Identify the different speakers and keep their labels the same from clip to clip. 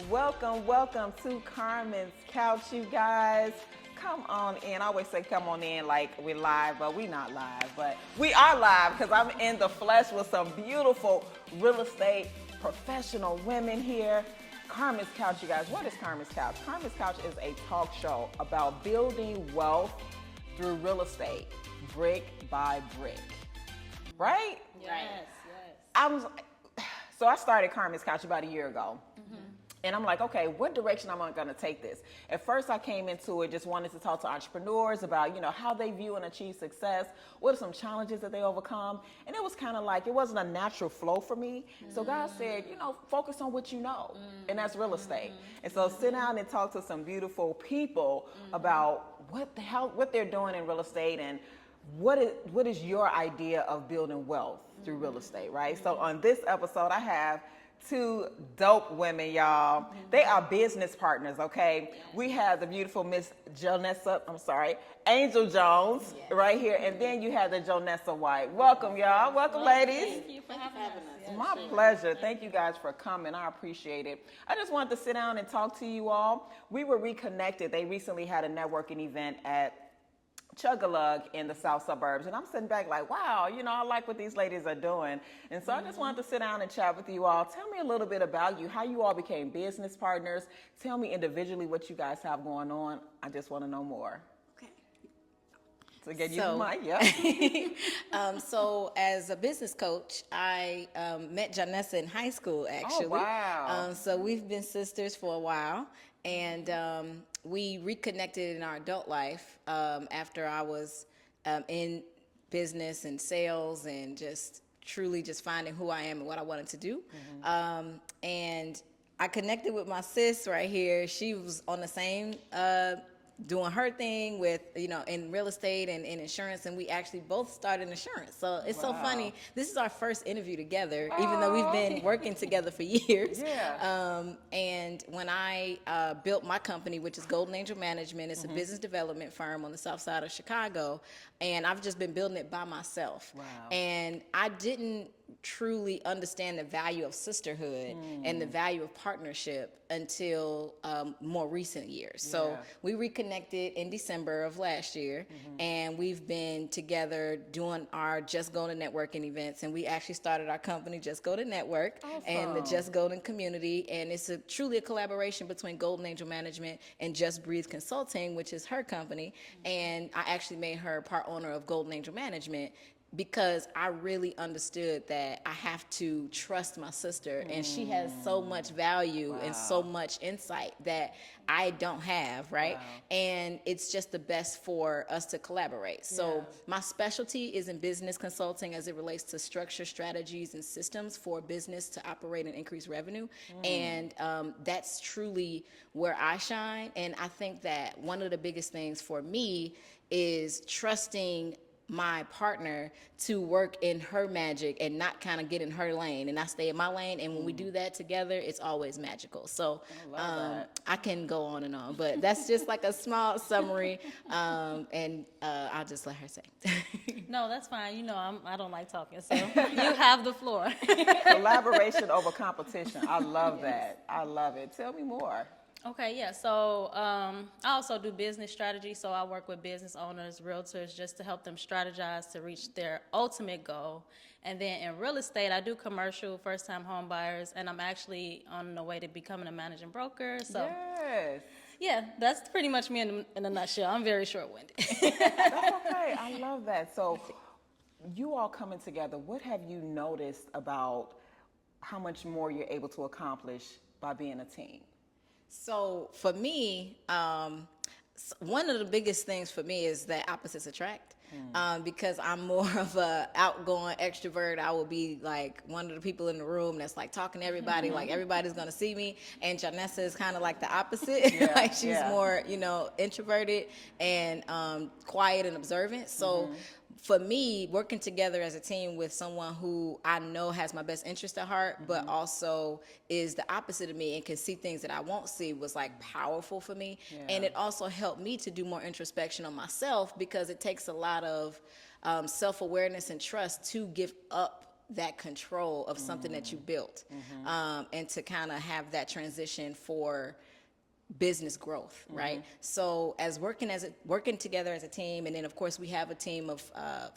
Speaker 1: Welcome to Carmen's Couch, you guys. Come on in. I always say come on in like we're live, but we're not live. But we are live because I'm in the flesh with some beautiful real estate professional women here. Carmen's Couch, you guys. What is Carmen's Couch? Carmen's Couch is a talk show about building wealth through real estate, brick by brick. Right?
Speaker 2: Yes.
Speaker 1: So I started Karmen's Couch about a year ago. And I'm like, okay, what direction am I going to take this? At first, I came into it just wanted to talk to entrepreneurs about, how they view and achieve success. What are some challenges that they overcome? And it was kind of like, it wasn't a natural flow for me. So God said, focus on what you know, and that's real estate. And so sit down and talk to some beautiful people about what they're doing in real estate and what is your idea of building wealth through real estate, right? So on this episode, I have two dope women, y'all. They are business partners, okay? We have the beautiful Miss Angel Jones right here, and then you have the Jonessa White. Welcome, y'all. Welcome, ladies.
Speaker 2: Thank you for having us.
Speaker 1: My pleasure. Thank you guys for coming. I appreciate it. I just wanted to sit down and talk to you all. We were reconnected. They recently had a networking event at Chug-a-Lug in the south suburbs, and I'm sitting back like, wow, I like what these ladies are doing. And so I just wanted to sit down and chat with you all. Tell me a little bit about you, how you all became business partners. Tell me individually what you guys have going on. I just want to know more.
Speaker 2: Okay.
Speaker 1: So get you the mic, yeah.
Speaker 3: So as a business coach, I met Jonessa in high school, actually.
Speaker 1: Oh, wow.
Speaker 3: So we've been sisters for a while. And we reconnected in our adult life after I was in business and sales and just truly just finding who I am and what I wanted to do. And I connected with my sis right here. She was on the same doing her thing with, in real estate and in insurance, and we actually both started insurance. So it's so funny. This is our first interview together, even though we've been working together for years.
Speaker 1: Yeah.
Speaker 3: And when I built my company, which is Golden Angel Management, it's a business development firm on the south side of Chicago, and I've just been building it by myself.
Speaker 1: Wow.
Speaker 3: And I didn't truly understand the value of sisterhood and the value of partnership until more recent years. So we reconnected in December of last year, and we've been together doing our Just Golden networking events, and we actually started our company Just Golden Network and the Just Golden community, and it's truly a collaboration between Golden Angel Management and Just Breathe Consulting, which is her company, and I actually made her part owner of Golden Angel Management because I really understood that I have to trust my sister, and she has so much value and so much insight that I don't have, right? And it's just the best for us to collaborate. So my specialty is in business consulting as it relates to structure, strategies, and systems for business to operate and increase revenue. And that's truly where I shine. And I think that one of the biggest things for me is trusting my partner to work in her magic and not kind of get in her lane, and I stay in my lane. And when we do that together, it's always magical. So I can go on and on, but that's just like a small summary. And I'll just let her say.
Speaker 2: No, that's fine. I don't like talking, so you have the floor.
Speaker 1: Collaboration over competition. I love that. I love it. Tell me more.
Speaker 2: Okay, yeah. So I also do business strategy. So I work with business owners, realtors, just to help them strategize to reach their ultimate goal. And then in real estate, I do commercial, first-time home buyers, and I'm actually on the way to becoming a managing broker. So yeah, that's pretty much me in a nutshell. I'm very short-winded.
Speaker 1: That's okay. I love that. So you all coming together, what have you noticed about how much more you're able to accomplish by being a team?
Speaker 3: So for me, one of the biggest things for me is that opposites attract. Because I'm more of a outgoing extrovert. I will be like one of the people in the room that's like talking to everybody, like everybody's gonna see me. And Jonessa is kind of like the opposite. Like she's more, introverted and quiet and observant. So for me, working together as a team with someone who I know has my best interest at heart, but also is the opposite of me and can see things that I won't see was like powerful for me. And it also helped me to do more introspection on myself because it takes a lot of self-awareness and trust to give up that control of something that you built, and to kind of have that transition for business growth, right? So as working together as a team, and then of course we have a team of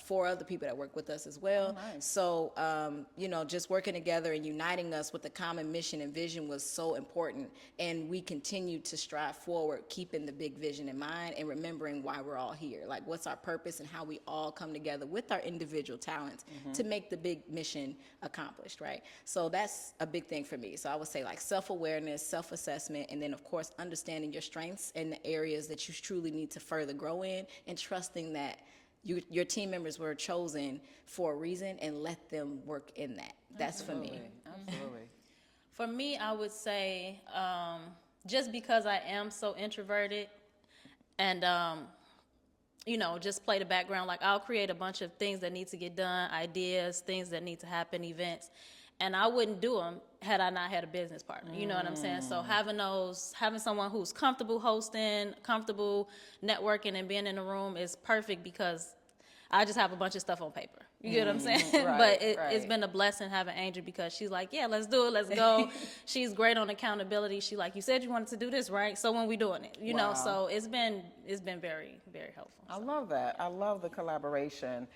Speaker 3: 4 other people that work with us as well.
Speaker 1: Oh, nice.
Speaker 3: So just working together and uniting us with a common mission and vision was so important, and we continue to strive forward, keeping the big vision in mind and remembering why we're all here, like what's our purpose and how we all come together with our individual talents to make the big mission accomplished, right? So that's a big thing for me. So I would say like self-awareness, self-assessment, and then of course understanding your strengths and the areas that you truly need to further grow in, and trusting that your team members were chosen for a reason, and let them work in that. That's for me.
Speaker 1: Absolutely.
Speaker 2: For me, I would say just because I am so introverted and, just play the background, like I'll create a bunch of things that need to get done, ideas, things that need to happen, events, and I wouldn't do them had I not had a business partner. You know what I'm saying? So having someone who's comfortable hosting, comfortable networking and being in the room is perfect, because I just have a bunch of stuff on paper. You get what I'm saying?
Speaker 1: Right,
Speaker 2: But it's
Speaker 1: right.
Speaker 2: been a blessing having Angel, because she's like, yeah, let's do it, let's go. She's great on accountability. She like, you said you wanted to do this, right? So when we doing it, you know,
Speaker 1: Wow.
Speaker 2: so it's been very, very helpful.
Speaker 1: I love that. I love the collaboration.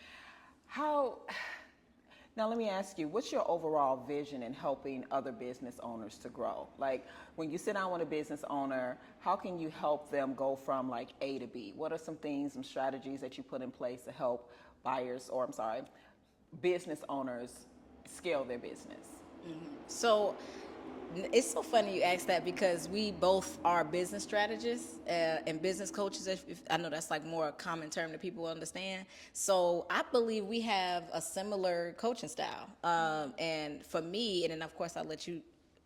Speaker 1: Now let me ask you, what's your overall vision in helping other business owners to grow? Like when you sit down with a business owner, how can you help them go from like A to B? What are some things, some strategies that you put in place to help business owners scale their business?
Speaker 3: So it's so funny you ask that, because we both are business strategists and business coaches. If I know that's like more a common term that people understand. So I believe we have a similar coaching style. And for me, and then of course I'll let you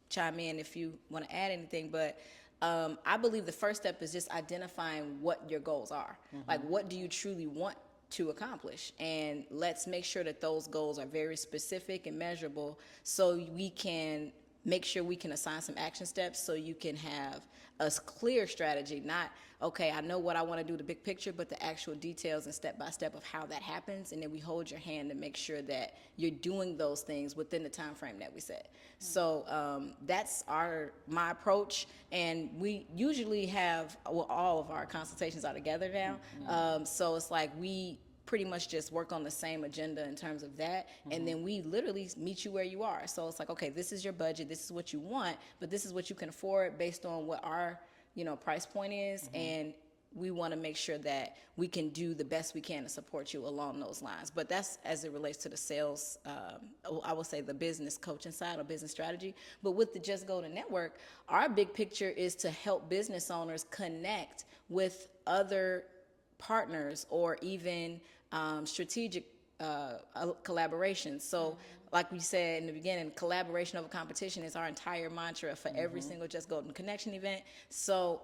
Speaker 3: chime in if you want to add anything, but I believe the first step is just identifying what your goals are. Like, what do you truly want to accomplish? And let's make sure that those goals are very specific and measurable, so we can make sure we can assign some action steps, so you can have a clear strategy, not, okay, I know what I want to do, the big picture, but the actual details and step by step of how that happens. And then we hold your hand to make sure that you're doing those things within the time frame that we set. So that's my approach. And we usually have, all of our consultations are together now. So it's like we pretty much just work on the same agenda in terms of that, and then we literally meet you where you are. So it's like, okay, this is your budget, this is what you want, but this is what you can afford based on what our price point is, and we want to make sure that we can do the best we can to support you along those lines. But that's as it relates to the sales, I would say the business coaching side or business strategy. But with the Just Go to Network, our big picture is to help business owners connect with other partners, or even strategic collaborations. So like we said in the beginning, collaboration over competition is our entire mantra for every single Just Golden Connection event. So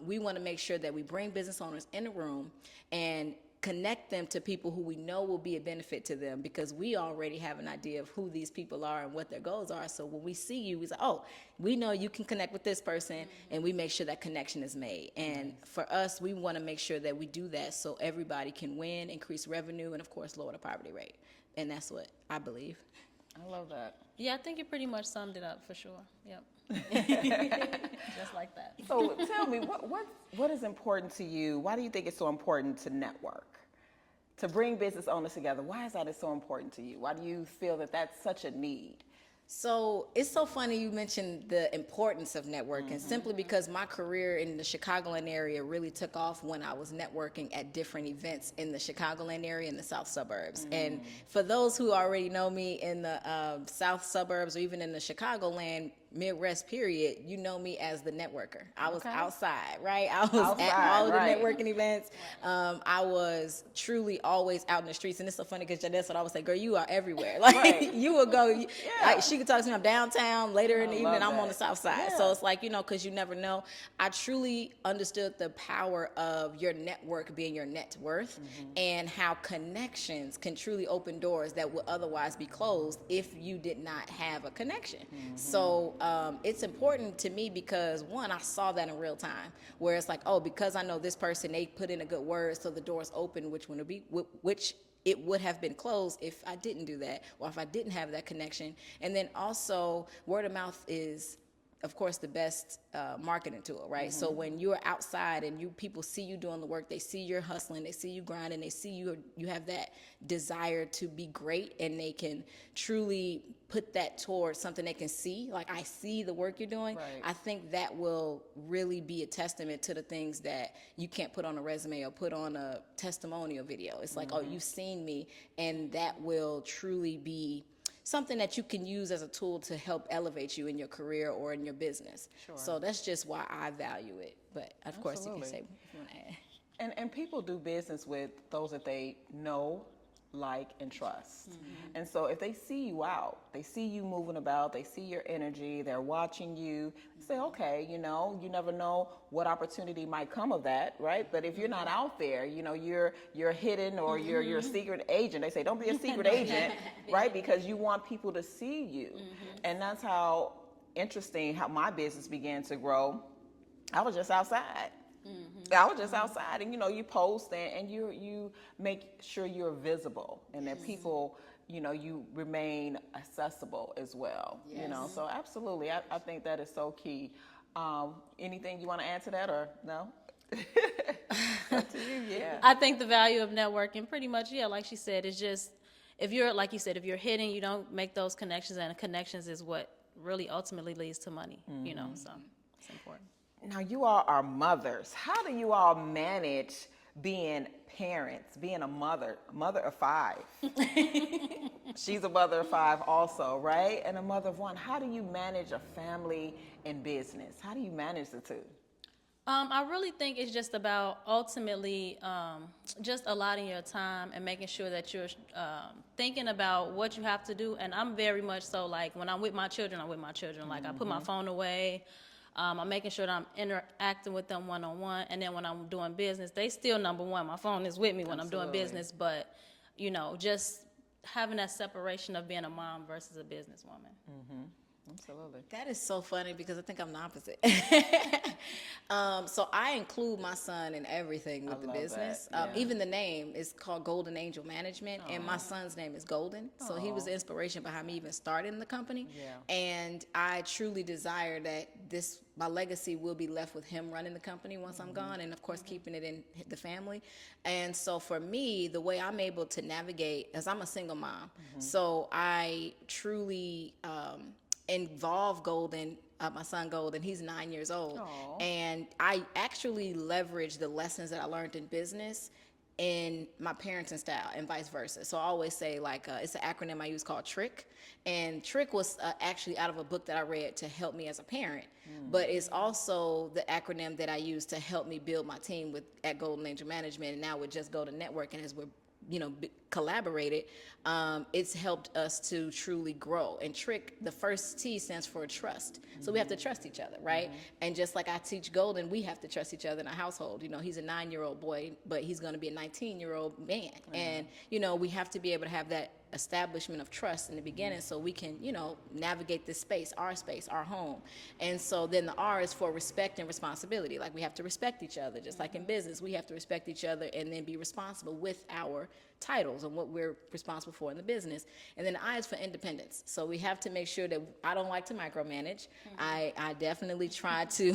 Speaker 3: we want to make sure that we bring business owners in the room and connect them to people who we know will be a benefit to them, because we already have an idea of who these people are and what their goals are. So when we see you, we say, oh, we know you can connect with this person, and we make sure that connection is made. And for us, we want to make sure that we do that so everybody can win, increase revenue, and of course lower the poverty rate. And that's what I believe.
Speaker 1: I love that.
Speaker 2: Yeah, I think you pretty much summed it up for sure. Yep. Just like that.
Speaker 1: So tell me, what is important to you? Why do you think it's so important to network, to bring business owners together? Why is that so important to you? Why do you feel that that's such a need?
Speaker 3: So it's so funny you mentioned the importance of networking, simply because my career in the Chicagoland area really took off when I was networking at different events in the Chicagoland area and the South suburbs. And for those who already know me in the South suburbs, or even in the Chicagoland Midwest period, you know me as the networker. I was outside, right? I was at all of the networking events. I was truly always out in the streets. And it's so funny because Janessa would always say, girl, you are everywhere. Like you would go, like, she could talk to me, I'm downtown, later in the evening, I'm on the south side. So it's like, because you never know. I truly understood the power of your network being your net worth, and how connections can truly open doors that would otherwise be closed if you did not have a connection. So it's important to me because, one, I saw that in real time, where it's like, oh, because I know this person, they put in a good word, so the door's open, which it would have been closed if I didn't do that, or if I didn't have that connection. And then also, word of mouth is, of course, the best marketing tool, right? So when you're outside and people see you doing the work, they see you're hustling, they see you grinding, they see you have that desire to be great, and they can truly put that towards something they can see. Like, I see the work you're doing.
Speaker 1: Right.
Speaker 3: I think that will really be a testament to the things that you can't put on a resume or put on a testimonial video. It's like, oh, you've seen me, and that will truly be something that you can use as a tool to help elevate you in your career or in your business.
Speaker 1: Sure.
Speaker 3: So that's just why I value it. But of course, you can
Speaker 1: Absolutely.
Speaker 3: say if you want to add.
Speaker 1: And people do business with those that they know, like, and trust. And so if they see you out, they see you moving about, they see your energy, they're watching you, say, okay, you know, you never know what opportunity might come of that, right? But if you're not out there, you know, you're hidden, or you're a secret agent. They say, don't be a secret agent, right? Because you want people to see you. And that's how interesting how my business began to grow. I was just outside. I was just outside, and you know, you post and you make sure you're visible, and that people, you know, you remain accessible as well. You know, so absolutely, I think that is so key. Anything you want to add to that, or no? Up to you, yeah.
Speaker 2: I think the value of networking, pretty much, yeah, like she said, is just, if you're, like you said, if you're hidden, you don't make those connections, and connections is what really ultimately leads to money, you know, so it's important.
Speaker 1: Now, you all are mothers. How do you all manage being parents, being a mother of 5? She's a mother of 5 also, right? And a mother of 1. How do you manage a family and business? How do you manage the two?
Speaker 2: I really think it's just about ultimately just allotting your time and making sure that you're thinking about what you have to do. And I'm very much so, like, when I'm with my children, I'm with my children. Like, I put my phone away. I'm making sure that I'm interacting with them one-on-one. And then when I'm doing business, they still number one. My phone is with me when I'm doing business. But, you know, just having that separation of being a mom versus a businesswoman.
Speaker 1: Absolutely.
Speaker 3: That is so funny, because I think I'm the opposite. So I include my son in everything with the
Speaker 1: love
Speaker 3: business.
Speaker 1: that, yeah.
Speaker 3: Even the name is called Golden Angel Management, and my son's name is Golden. So he was the inspiration behind me even starting the company.
Speaker 1: Yeah.
Speaker 3: And I truly desire that my legacy will be left with him running the company once I'm gone, and of course keeping it in the family. And so for me, the way I'm able to navigate, as I'm a single mom, so I truly involve Golden, my son Golden. He's 9 years old.
Speaker 1: Aw.
Speaker 3: And I actually leverage the lessons that I learned in business in my parenting style, and vice versa. So I always say, like, it's an acronym I use called TRICK. And TRICK was actually out of a book that I read to help me as a parent. But it's also the acronym that I use to help me build my team at Golden Angel Management. And now with Just Golden Network, and as we're collaborated, it's helped us to truly grow. And TRICK, the first T stands for trust. So we have to trust each other, right? And just like I teach Golden, we have to trust each other in our household. You know, he's a 9-year-old boy, but he's going to be a 19-year-old man. And, you know, we have to be able to have that establishment of trust in the beginning, so we can, you know, navigate this space, our home. And so then the R is for respect and responsibility. Like, we have to respect each other, just like in business. We have to respect each other and then be responsible with our titles and what we're responsible for in the business. And then the I is for independence. So we have to make sure that I don't like to micromanage. I definitely try to,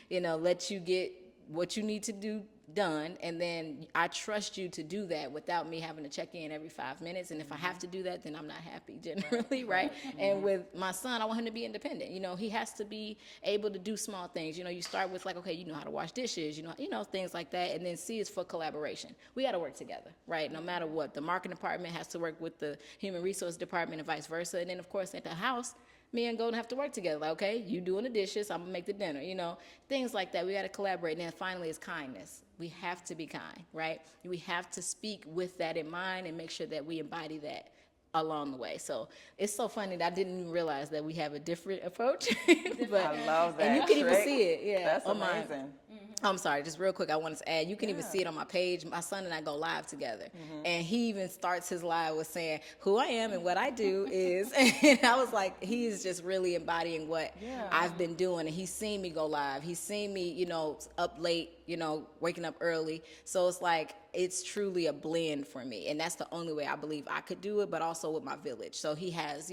Speaker 3: you know, let you get what you need to do done, and then I trust you to do that without me having to check in every 5 minutes. And if I have to do that, then I'm not happy generally, right? And with my son, I want him to be independent. You know, he has to be able to do small things. You know, you start with, like, okay, you know how to wash dishes, you know, things like that. And then C is for collaboration. We got to work together, right? No matter what. The marketing department has to work with the human resource department, and vice versa. And then, of course, at the house, me and Golden have to work together. Like, okay, you doing the dishes, I'm gonna make the dinner, you know, things like that. We gotta collaborate. And then finally is kindness. We have to be kind, right? We have to speak with that in mind and make sure that we embody that along the way. So it's so funny that I didn't even realize that we have a different approach. But,
Speaker 1: I love that.
Speaker 3: and you can even
Speaker 1: Trick.
Speaker 3: see it, yeah.
Speaker 1: That's
Speaker 3: on
Speaker 1: amazing.
Speaker 3: I'm sorry, just real quick, I wanted to add, you can even see it on my page. My son and I go live together. And he even starts his live with saying, who I am and what I do is, and I was like, he is just really embodying what I've been doing. And he's seen me go live. He's seen me, you know, up late, you know, waking up early. So it's like, it's truly a blend for me. And that's the only way I believe I could do it, but also with my village. So he has,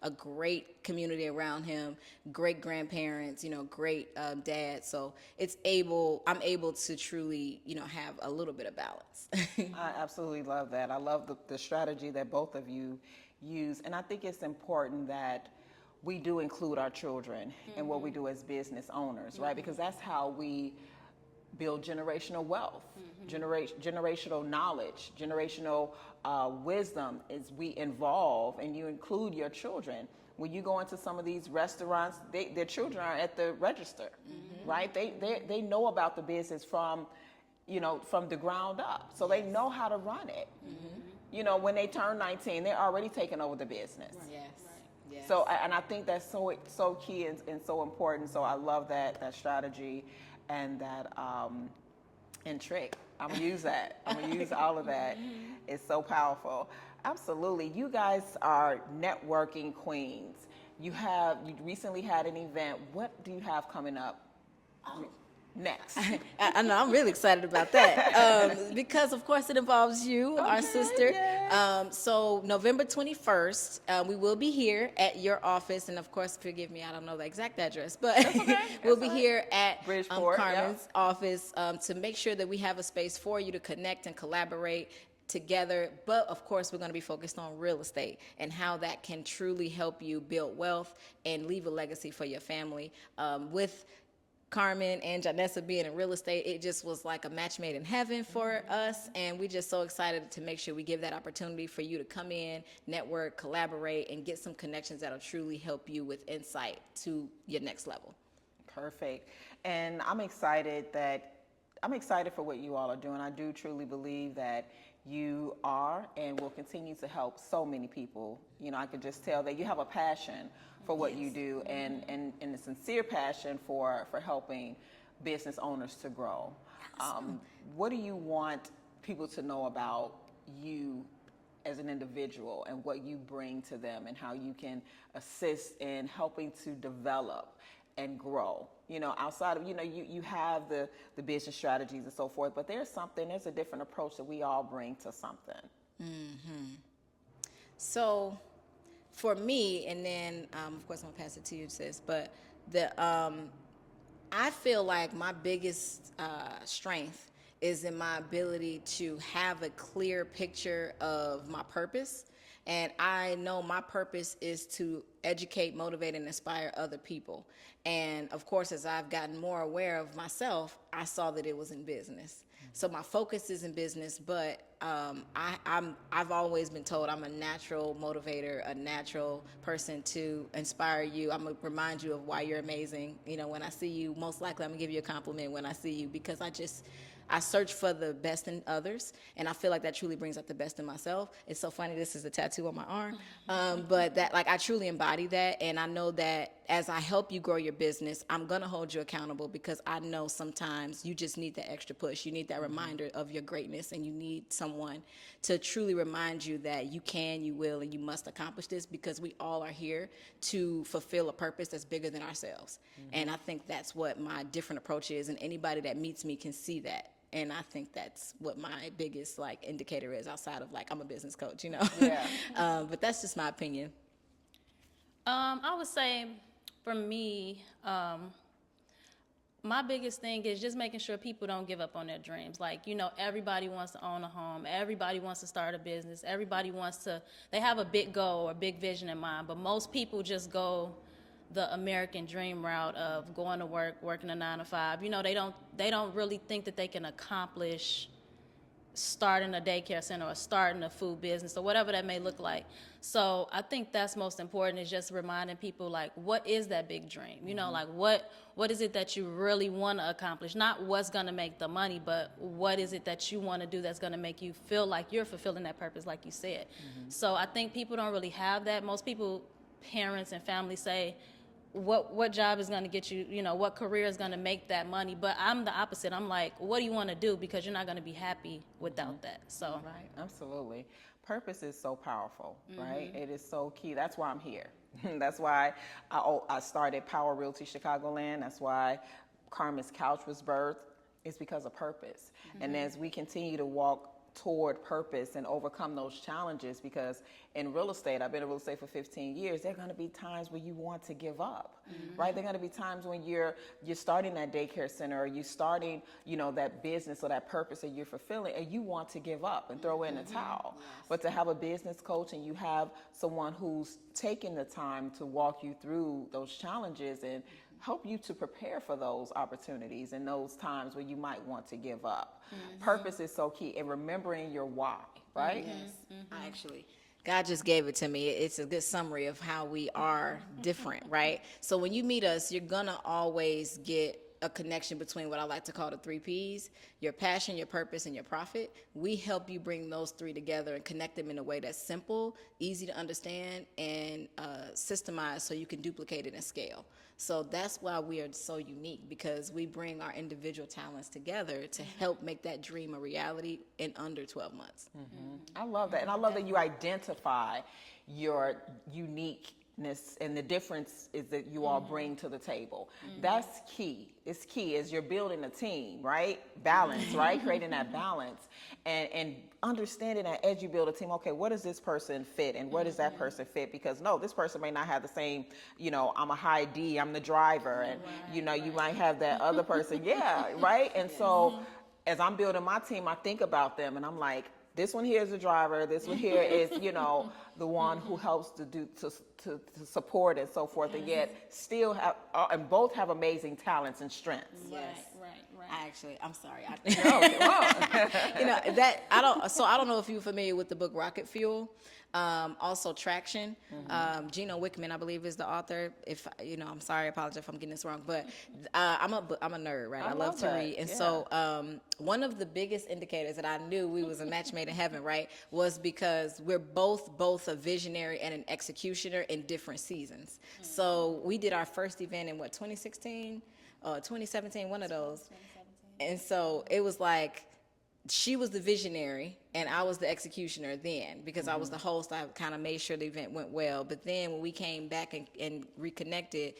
Speaker 3: a great community around him, great grandparents, great dad. So I'm able to truly, have a little bit of balance.
Speaker 1: I absolutely love that. I love the strategy that both of you use. And I think it's important that we do include our children in what we do as business owners, right? Because that's how we build generational wealth, generational knowledge, generational wisdom is we involve and you include your children. When you go into some of these restaurants, their children are at the register, right? They know about the business from the ground up. So they know how to run it. When they turn 19, they're already taking over the business.
Speaker 3: Yes. Yes.
Speaker 1: So, and I think that's so key and so important. So I love that strategy and that and trick. I'm gonna use that. I'm gonna use all of that. It's so powerful. Absolutely. You guys are networking queens. You recently had an event. What do you have coming up next?
Speaker 3: I know, I'm really excited about that because, of course, it involves you, our sister.
Speaker 1: Yes.
Speaker 3: So November 21st, we will be here at your office. And, of course, forgive me, I don't know the exact address, but we'll be here at
Speaker 1: Bridgeport,
Speaker 3: Karmen's office to make sure that we have a space for you to connect and collaborate together. But, of course, we're going to be focused on real estate and how that can truly help you build wealth and leave a legacy for your family. With Karmen and Janessa being in real estate, it just was like a match made in heaven for us, and we're just so excited to make sure we give that opportunity for you to come in, network, collaborate, and get some connections that'll truly help you with insight to your next level.
Speaker 1: Perfect. And I'm excited for what you all are doing. I do truly believe that you are and will continue to help so many people. I could just tell that you have a passion for what you do and a sincere passion for helping business owners to grow. What do you want people to know about you as an individual and what you bring to them and how you can assist in helping to develop and grow? Outside of, you have the business strategies and so forth, but there's a different approach that we all bring to something.
Speaker 3: So for me, and then, of course, I'm gonna pass it to you, sis, but I feel like my biggest strength is in my ability to have a clear picture of my purpose. And I know my purpose is to educate, motivate, and inspire other people. And of course, as I've gotten more aware of myself, I saw that it was in business. So my focus is in business, but I've always been told I'm a natural motivator, a natural person to inspire you. I'm gonna remind you of why you're amazing. When I see you, most likely I'm gonna give you a compliment when I see you, because I search for the best in others, and I feel like that truly brings out the best in myself. It's so funny, this is a tattoo on my arm, but that, I truly embody that, and I know that as I help you grow your business, I'm gonna hold you accountable, because I know sometimes you just need that extra push. You need that reminder of your greatness, and you need someone to truly remind you that you can, you will, and you must accomplish this, because we all are here to fulfill a purpose that's bigger than ourselves. And I think that's what my different approach is, and anybody that meets me can see that. And I think that's what my biggest indicator is, outside of I'm a business coach,
Speaker 1: Yeah.
Speaker 3: But that's just my opinion.
Speaker 2: I would say for me, my biggest thing is just making sure people don't give up on their dreams. Everybody wants to own a home. Everybody wants to start a business. Everybody they have a big goal or big vision in mind, but most people just go the American dream route of going to work, working a 9 to 5. They don't really think that they can accomplish starting a daycare center or starting a food business or whatever that may look like. So I think that's most important, is just reminding people, what is that big dream? What is it that you really want to accomplish? Not what's going to make the money, but what is it that you want to do that's going to make you feel like you're fulfilling that purpose, like you said. So I think people don't really have that. Most people, parents and families, say, what job is going to get you, what career is going to make that money. But I'm the opposite. I'm like, what do you want to do? Because you're not going to be happy without that. So
Speaker 1: Right, absolutely. Purpose is so powerful, right? It is so key. That's why I'm here. That's why I started Power Realty Chicagoland. That's why Karmen's Couch was birthed. It's because of purpose. And as we continue to walk toward purpose and overcome those challenges, because in real estate, I've been in real estate for 15 years, there are going to be times where you want to give up, right? There are going to be times when you're starting that daycare center, or you're starting, that business or that purpose that you're fulfilling, and you want to give up and throw in the towel. Yes. But to have a business coach and you have someone who's taking the time to walk you through those challenges and help you to prepare for those opportunities and those times where you might want to give up. Purpose is so key, and remembering your why, right?
Speaker 3: Yes. God just gave it to me. It's a good summary of how we are different, right? So when you meet us, you're gonna always get a connection between what I like to call the 3 Ps: your passion, your purpose, and your profit. We help you bring those 3 together and connect them in a way that's simple, easy to understand, and systemized so you can duplicate it and scale. So that's why we are so unique, because we bring our individual talents together to help make that dream a reality in under 12 months.
Speaker 1: I love that. And I love that you identify your uniqueness and the difference is that you all bring to the table. That's key. It's key as you're building a team, right? Balance, right? Creating that balance and understanding that as you build a team, okay, what does this person fit and where does that person fit? Because no, this person may not have the same, I'm a high D, I'm the driver, and you might have that other person, right? And so as I'm building my team, I think about them and I'm like, this one here is the driver. This one here is, the one who helps to support and so forth, and yet still have, and both have amazing talents and strengths.
Speaker 2: Right.
Speaker 3: I'm sorry.
Speaker 1: No,
Speaker 3: I don't know if you're familiar with the book Rocket Fuel. Also Traction. Gino Wickman, I believe, is the author. If I'm sorry, I apologize if I'm getting this wrong, but I'm a nerd, right? I love to read, and so one of the biggest indicators that I knew we was a match made in heaven, right, was because we're both a visionary and an executioner in different seasons. So we did our first event in 2016, 2017, one of those, and so it was like, she was the visionary and I was the executioner then, because I was the host. I kind of made sure the event went well. But then when we came back and reconnected,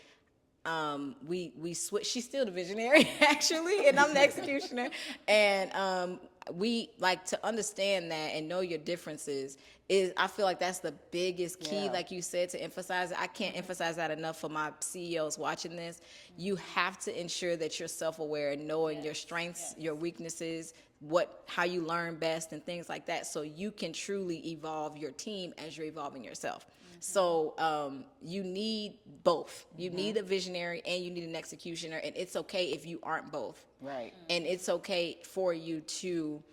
Speaker 3: we switched. She's still the visionary actually, and I'm the executioner. And we like to understand that and know your differences. I feel like that's the biggest key, like you said, to emphasize it. I can't emphasize that enough for my CEOs watching this. You have to ensure that you're self-aware and knowing your strengths, your weaknesses, how you learn best and things like that, so you can truly evolve your team as you're evolving yourself. So you need both. You need a visionary and you need an executioner, and it's okay if you aren't both.
Speaker 1: Right.
Speaker 3: And it's okay for you to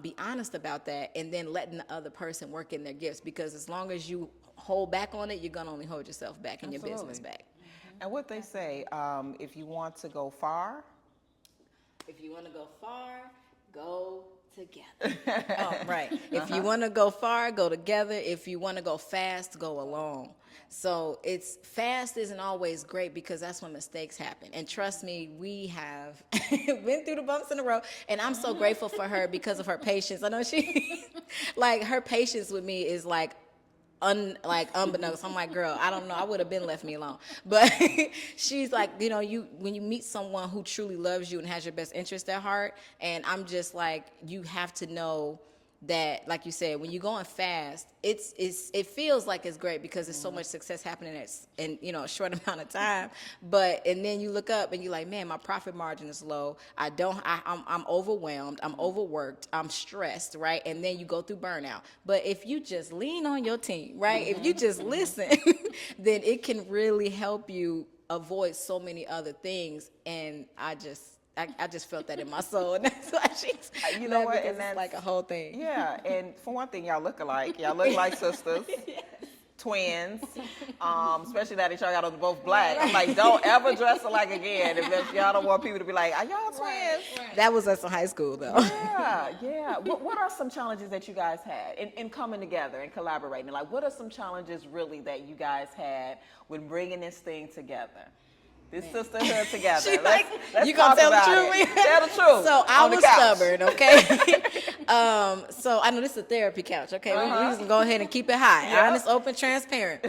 Speaker 3: be honest about that, and then letting the other person work in their gifts, because as long as you hold back on it, you're going to only hold yourself back and your business back.
Speaker 1: And what they say, if you want to go far,
Speaker 3: go together. Right. If you want to go far, go together. If you want to go fast, go alone. So fast isn't always great, because that's when mistakes happen. And trust me, we have been through the bumps in the road. And I'm so grateful for her because of her patience. I know her patience with me is unbeknownst. I'm like, girl, I don't know. I would have been left me alone. But she's like, when you meet someone who truly loves you and has your best interest at heart, and I'm just like, you have to know that, like you said, when you're going fast, it feels like it's great because there's so much success happening in a short amount of time. And then you look up and you're like, man, my profit margin is low. I'm overwhelmed. I'm overworked. I'm stressed, right? And then you go through burnout. But if you just lean on your team, right? If you just listen, then it can really help you avoid so many other things. And I just felt that in my soul, and that's why she's, and that's like a whole thing.
Speaker 1: Yeah, and for one thing, y'all look alike. Y'all look like sisters, twins, especially now that y'all got us both black. I'm like, don't ever dress alike again if y'all don't want people to be like, are y'all twins?
Speaker 3: Right. That was us in high school, though.
Speaker 1: Yeah. What are some challenges that you guys had in coming together and collaborating? Like, what are some challenges really that you guys had when bringing this thing together? This sisterhood together. Let's
Speaker 3: you gonna tell the truth?
Speaker 1: Tell the truth.
Speaker 3: So I was stubborn, okay? So I know this is a therapy couch, okay? We just gonna go ahead and keep it high, honest, open, transparent.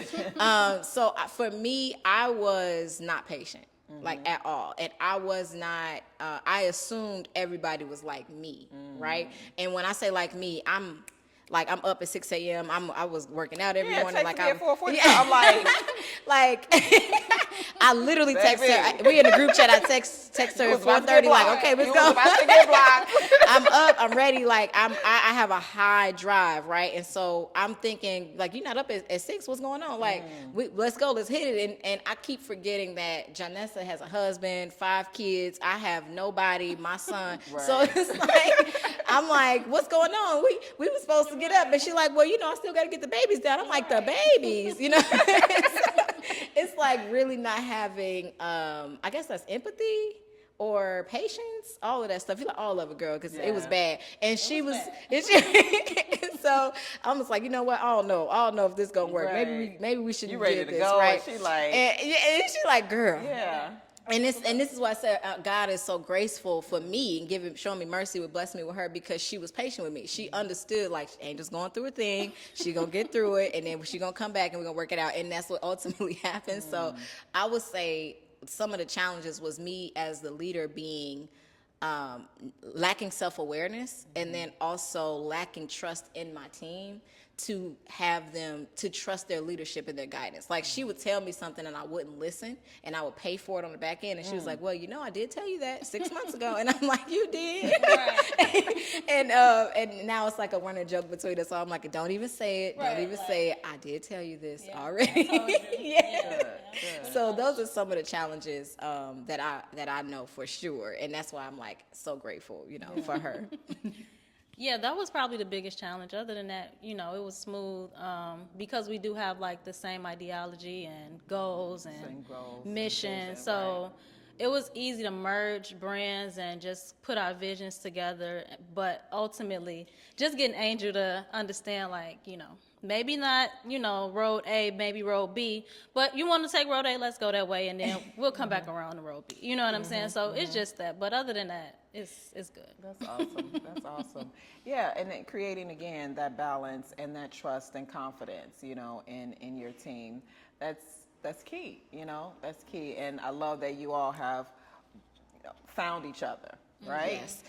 Speaker 3: So for me, I was not patient. like at all. And I was not, I assumed everybody was like me, right? And when I say like me, I'm up at 6 a.m. I was working out every morning. Like I'm,
Speaker 1: I'm like,
Speaker 3: like I literally text
Speaker 1: Baby.
Speaker 3: her. We in the group chat. I text her at 4:30. Like, okay, let's go. I'm up. I'm ready. Like I have a high drive, right? And so I'm thinking, like, you're not up at 6. What's going on? Like, let's go. Let's hit it. And I keep forgetting that Janessa has a husband, 5 kids. I have nobody. My son.
Speaker 1: Right.
Speaker 3: So it's like I'm like, what's going on? We were supposed to get up, and she's like, well, I still got to get the babies down. I'm like, the babies, It's like really not having, I guess that's empathy or patience, all of that stuff. You like all of it, girl, because it was bad. And she was, so I was like, you know what? I don't know if this gonna work.
Speaker 1: Right.
Speaker 3: Maybe we should
Speaker 1: You ready
Speaker 3: do
Speaker 1: to
Speaker 3: this,
Speaker 1: go?
Speaker 3: right?
Speaker 1: And she like,
Speaker 3: and she like, girl.
Speaker 1: yeah.
Speaker 3: And this is why I said God is so graceful for me and showing me mercy, would bless me with her, because she was patient with me. She understood, like, Angel's going through a thing. She gonna get through it, and then she gonna come back and we're gonna work it out. And that's what ultimately happened. So I would say some of the challenges was me as the leader being lacking self-awareness, and then also lacking trust in my team to have them to trust their leadership and their guidance. Like, she would tell me something and I wouldn't listen, and I would pay for it on the back end, and she was like, well, I did tell you that 6 months ago. And I'm like, you did? And now it's like a running joke between us. So I'm like, don't even say it. Don't even say it. I did tell you this already.
Speaker 1: Good.
Speaker 3: So those are some of the challenges that I know for sure. And that's why I'm like so grateful, for her.
Speaker 2: Yeah, that was probably the biggest challenge. Other than that, it was smooth, because we do have like the same ideology and goals and mission. So it was easy to merge brands and just put our visions together. But ultimately, just getting Angel to understand, like, maybe not, road A, maybe road B, but you want to take road A, let's go that way, and then we'll come back around the road B. You know what I'm saying? So it's just that. But other than that, it's good.
Speaker 1: That's awesome. That's awesome. Yeah, and then creating, again, that balance and that trust and confidence, in your team. That's key, That's key. And I love that you all have found each other, right?
Speaker 3: Yes.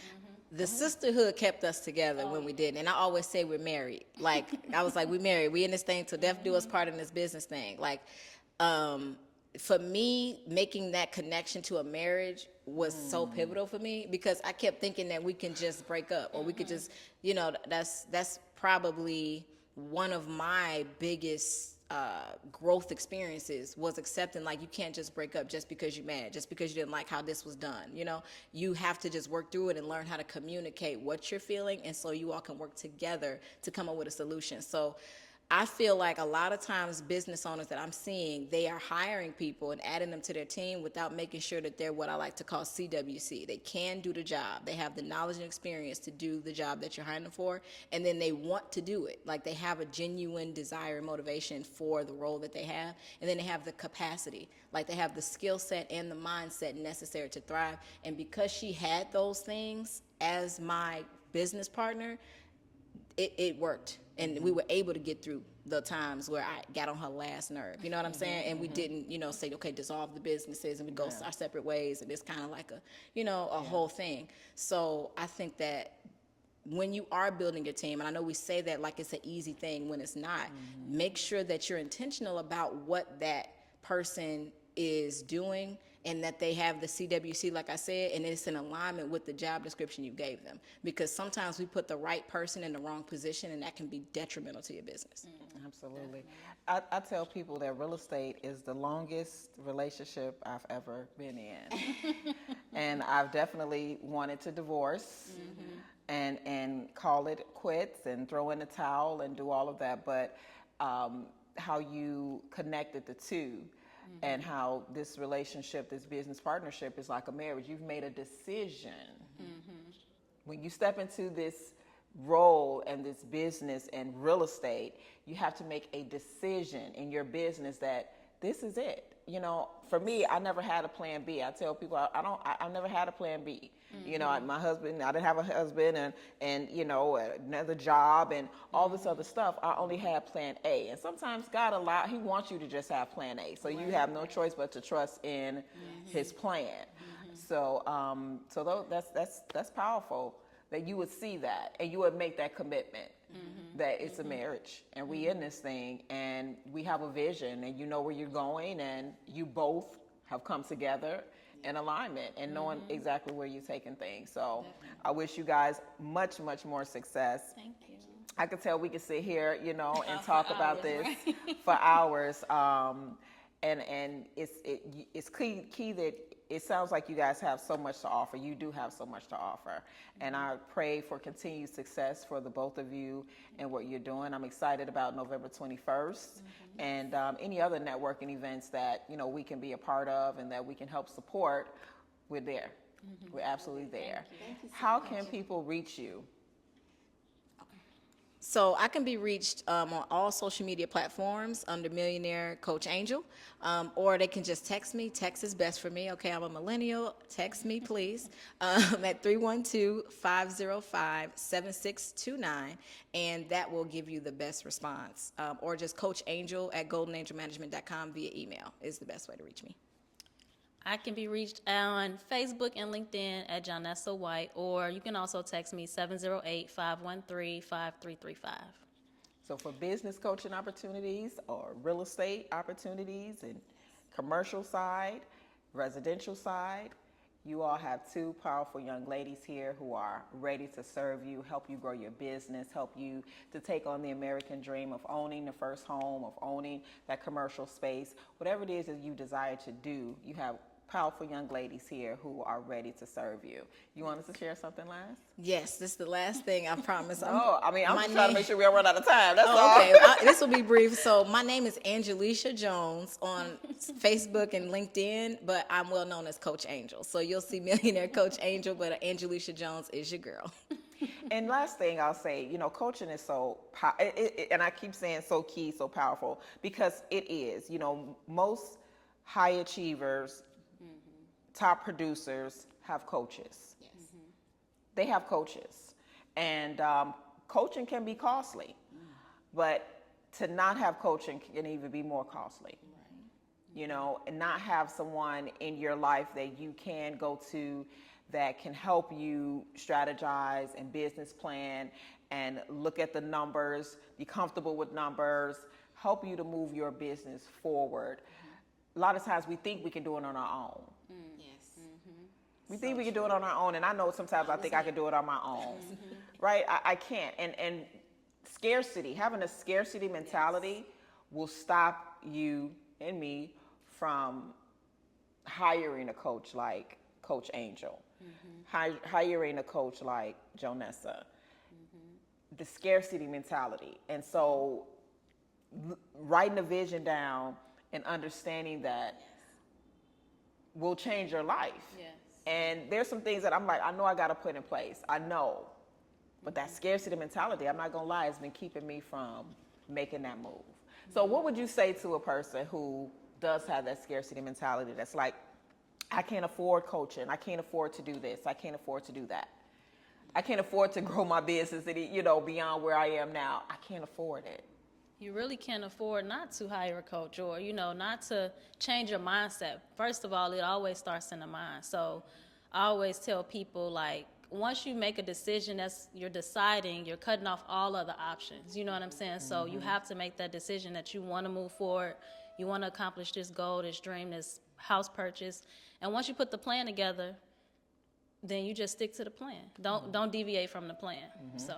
Speaker 3: The sisterhood kept us together when we did. And I always say we're married. Like, I was like, we married. We in this thing till death do us part in this business thing. Like, for me, making that connection to a marriage was so pivotal for me, because I kept thinking that we can just break up, or we could just, that's probably one of my biggest growth experiences, was accepting, like, you can't just break up just because you're mad, just because you didn't like how this was done. You have to just work through it and learn how to communicate what you're feeling, and so you all can work together to come up with a solution. So I feel like a lot of times business owners that I'm seeing, they are hiring people and adding them to their team without making sure that they're what I like to call CWC. They can do the job. They have the knowledge and experience to do the job that you're hiring them for, and then they want to do it. Like, they have a genuine desire and motivation for the role that they have, and then they have the capacity. Like, they have the skill set and the mindset necessary to thrive. And because she had those things as my business partner, it worked. And we were able to get through the times where I got on her last nerve. You know what I'm saying? And we didn't, say, okay, dissolve the businesses and we go our separate ways. And it's kind of like a whole thing. So I think that when you are building your team, and I know we say that like it's an easy thing when it's not, make sure that you're intentional about what that person is doing, and that they have the CWC, like I said, and it's in alignment with the job description you gave them. Because sometimes we put the right person in the wrong position, and that can be detrimental to your business.
Speaker 1: Absolutely. I tell people that real estate is the longest relationship I've ever been in. And I've definitely wanted to divorce and call it quits and throw in the towel and do all of that. But how you connected the two, and how this relationship, this business partnership, is like a marriage. You've made a decision. When you step into this role and this business and real estate, you have to make a decision in your business that this is it. for me, I never had a plan B. I tell people I never had a plan B. My husband, I didn't have a husband and another job and all this other stuff. I only had plan A. And sometimes God he wants you to just have plan A. So you have no choice but to trust in his plan. So that's powerful that you would see that and you would make that commitment. That it's a marriage and we in this thing and we have a vision and you know where you're going and you both have come together in alignment and knowing exactly where you're taking things. So I wish you guys much, much more success.
Speaker 2: Thank you.
Speaker 1: I could tell we could sit here, and talk about this
Speaker 2: right?
Speaker 1: for hours. And it's key that it sounds like you guys have so much to offer. You do have so much to offer. And I pray for continued success for the both of you and what you're doing. I'm excited about November 21st and any other networking events that, we can be a part of and that we can help support. We're there. We're absolutely there.
Speaker 3: Thank you so
Speaker 1: How
Speaker 3: much.
Speaker 1: can people reach you?
Speaker 3: So I can be reached on all social media platforms under Millionaire Coach Angel, or they can just text me. Text is best for me. Okay, I'm a millennial. Text me, please, at 312-505-7629, and that will give you the best response. Or just Coach Angel at goldenangelmanagement.com via email is the best way to reach me.
Speaker 2: I can be reached on Facebook and LinkedIn at Jonessa White, or you can also text me 708-513-5335.
Speaker 1: So for business coaching opportunities or real estate opportunities and commercial side, residential side, you all have two powerful young ladies here who are ready to serve you, help you grow your business, help you to take on the American dream of owning the first home, of owning that commercial space. Whatever it is that you desire to do, you have powerful young ladies here who are ready to serve you. You want us to share something last?
Speaker 3: Yes, this is the last thing I promise.
Speaker 1: I'm
Speaker 3: my
Speaker 1: just trying to make sure we don't run out of time. That's all.
Speaker 3: Oh, okay, this will be brief. So my name is Angelicia Jones on Facebook and LinkedIn, but I'm well known as Coach Angel. So you'll see Millionaire Coach Angel, but Angelicia Jones is your girl.
Speaker 1: And last thing I'll say, coaching is so, and I keep saying so key, so powerful, because it is. Most high achievers, top producers have coaches.
Speaker 3: Yes.
Speaker 1: They have coaches. And coaching can be costly, but to not have coaching can even be more costly. Right. And not have someone in your life that you can go to that can help you strategize and business plan and look at the numbers, be comfortable with numbers, help you to move your business forward. A lot of times we think we can do it on our own.
Speaker 3: Yes.
Speaker 1: We think we can do it on our own, and I know sometimes I think I can do it on my own, right? I can't. And scarcity, having a scarcity mentality will stop you and me from hiring a coach like Coach Angel, hiring a coach like Jonessa. The scarcity mentality. And so writing a vision down and understanding that will change your life.
Speaker 2: Yes.
Speaker 1: And there's some things that I'm like, I know I got to put in place. I know. But that scarcity mentality, I'm not going to lie, has been keeping me from making that move. So what would you say to a person who does have that scarcity mentality that's like, I can't afford coaching. I can't afford to do this. I can't afford to do that. I can't afford to grow my business, beyond where I am now. I can't afford it.
Speaker 2: You really can't afford not to hire a coach or, not to change your mindset. First of all, it always starts in the mind. So I always tell people, like, once you make a decision you're deciding, you're cutting off all other options. You know what I'm saying? So you have to make that decision that you want to move forward. You want to accomplish this goal, this dream, this house purchase. And once you put the plan together, then you just stick to the plan. Don't deviate from the plan. So.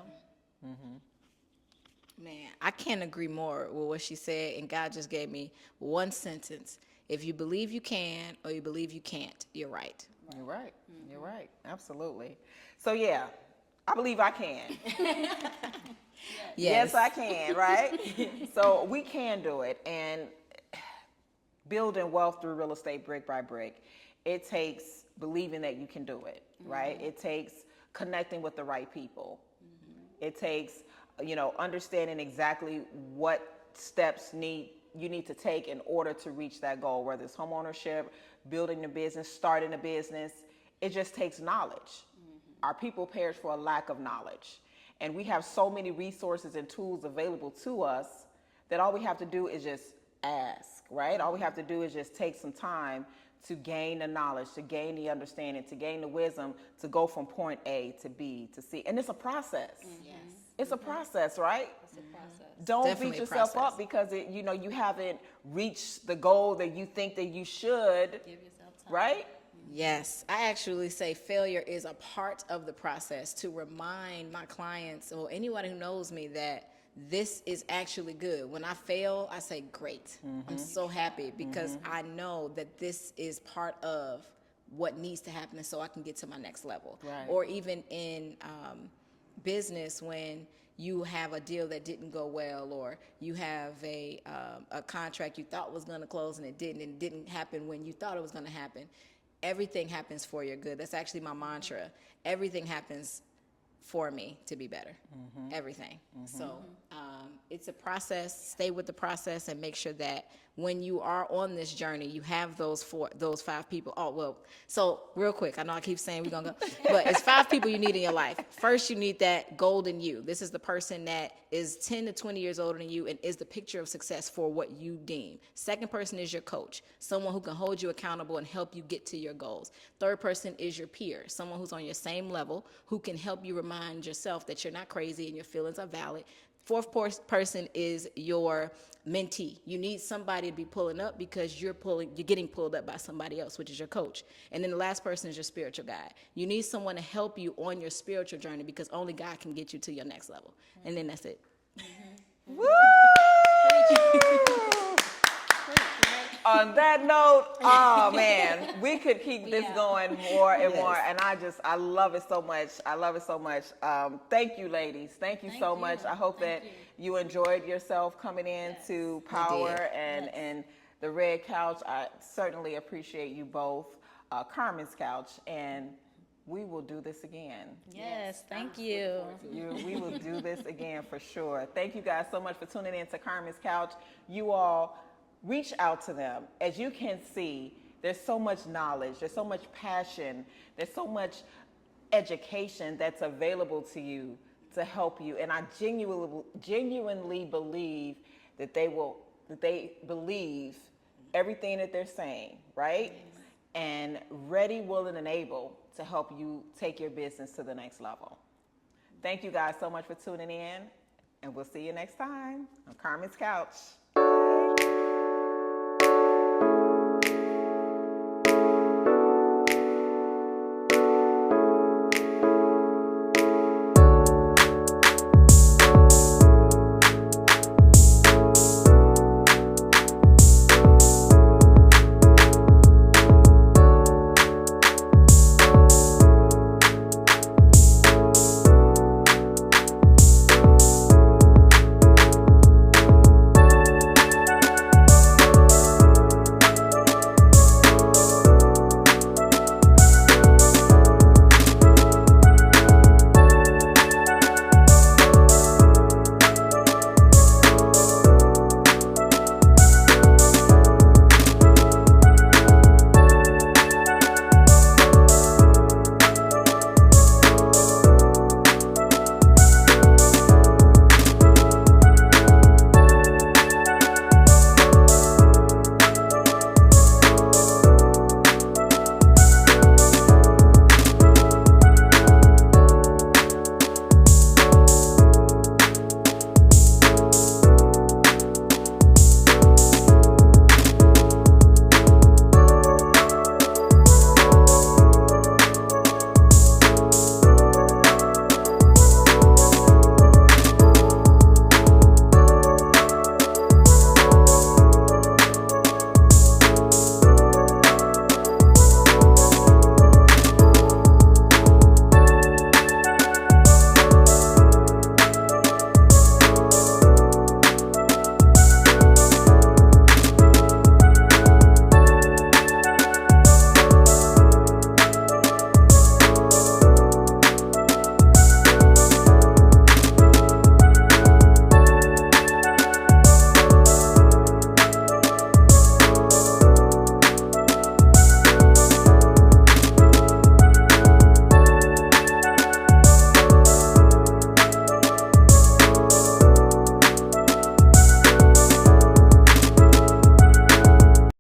Speaker 3: Man, I can't agree more with what she said, and God just gave me one sentence. If you believe you can or you believe you can't, you're right.
Speaker 1: You're right. You're right. Absolutely. So yeah, I believe I can. Yes, I can, right? So we can do it. And building wealth through real estate brick by brick, it takes believing that you can do it, right? It takes connecting with the right people. It takes, understanding exactly what steps need you need to take in order to reach that goal, whether it's homeownership, building a business, starting a business. It just takes knowledge. Our people perish for a lack of knowledge. And we have so many resources and tools available to us that all we have to do is just ask, right? All we have to do is just take some time to gain the knowledge, to gain the understanding, to gain the wisdom, to go from point A to B to C. And it's a process.
Speaker 3: Yes.
Speaker 1: It's a process, right?
Speaker 2: It's a process.
Speaker 1: Don't
Speaker 3: Definitely
Speaker 1: beat
Speaker 3: a
Speaker 1: yourself
Speaker 3: process.
Speaker 1: up because you haven't reached the goal that you think that you should,
Speaker 2: Give yourself time.
Speaker 1: right?
Speaker 3: Yes, I actually say failure is a part of the process to remind my clients or anyone who knows me that this is actually good. When I fail, I say, great. I'm so happy because I know that this is part of what needs to happen so I can get to my next level.
Speaker 1: Right.
Speaker 3: Or even in business, when you have a deal that didn't go well, or you have a contract you thought was going to close and it didn't happen when you thought it was going to happen. Everything happens for your good. That's actually my mantra. Everything happens for me to be better. Everything. So it's a process. Stay with the process and make sure that when you are on this journey, you have those 5 people. Oh, well, so real quick, I know I keep saying we're going to go, but it's 5 people you need in your life. First, you need that golden you. This is the person that is 10 to 20 years older than you and is the picture of success for what you deem. Second person is your coach, someone who can hold you accountable and help you get to your goals. Third person is your peer, someone who's on your same level, who can help you remind yourself that you're not crazy and your feelings are valid. Fourth person is your mentee. You need somebody to be pulling up because you're getting pulled up by somebody else, which is your coach. And then the last person is your spiritual guide. You need someone to help you on your spiritual journey because only God can get you to your next level. And then that's it.
Speaker 1: Woo! On that note, oh man, we could keep this going more and more, and I love it so much. I love it so much. Thank you, ladies. Thank you so much. I hope that you enjoyed yourself coming in to Power and the Red Couch. I certainly appreciate you both, Karmen's Couch, and we will do this again.
Speaker 2: Yes, thank you.
Speaker 1: We will do this again for sure. Thank you guys so much for tuning in to Karmen's Couch. You all reach out to them. As you can see, there's so much knowledge, there's so much passion, there's so much education that's available to you to help you. And I genuinely believe that they believe everything that they're saying, right? And ready, willing, and able to help you take your business to the next level. Thank you guys so much for tuning in, and we'll see you next time on Karmen's Couch.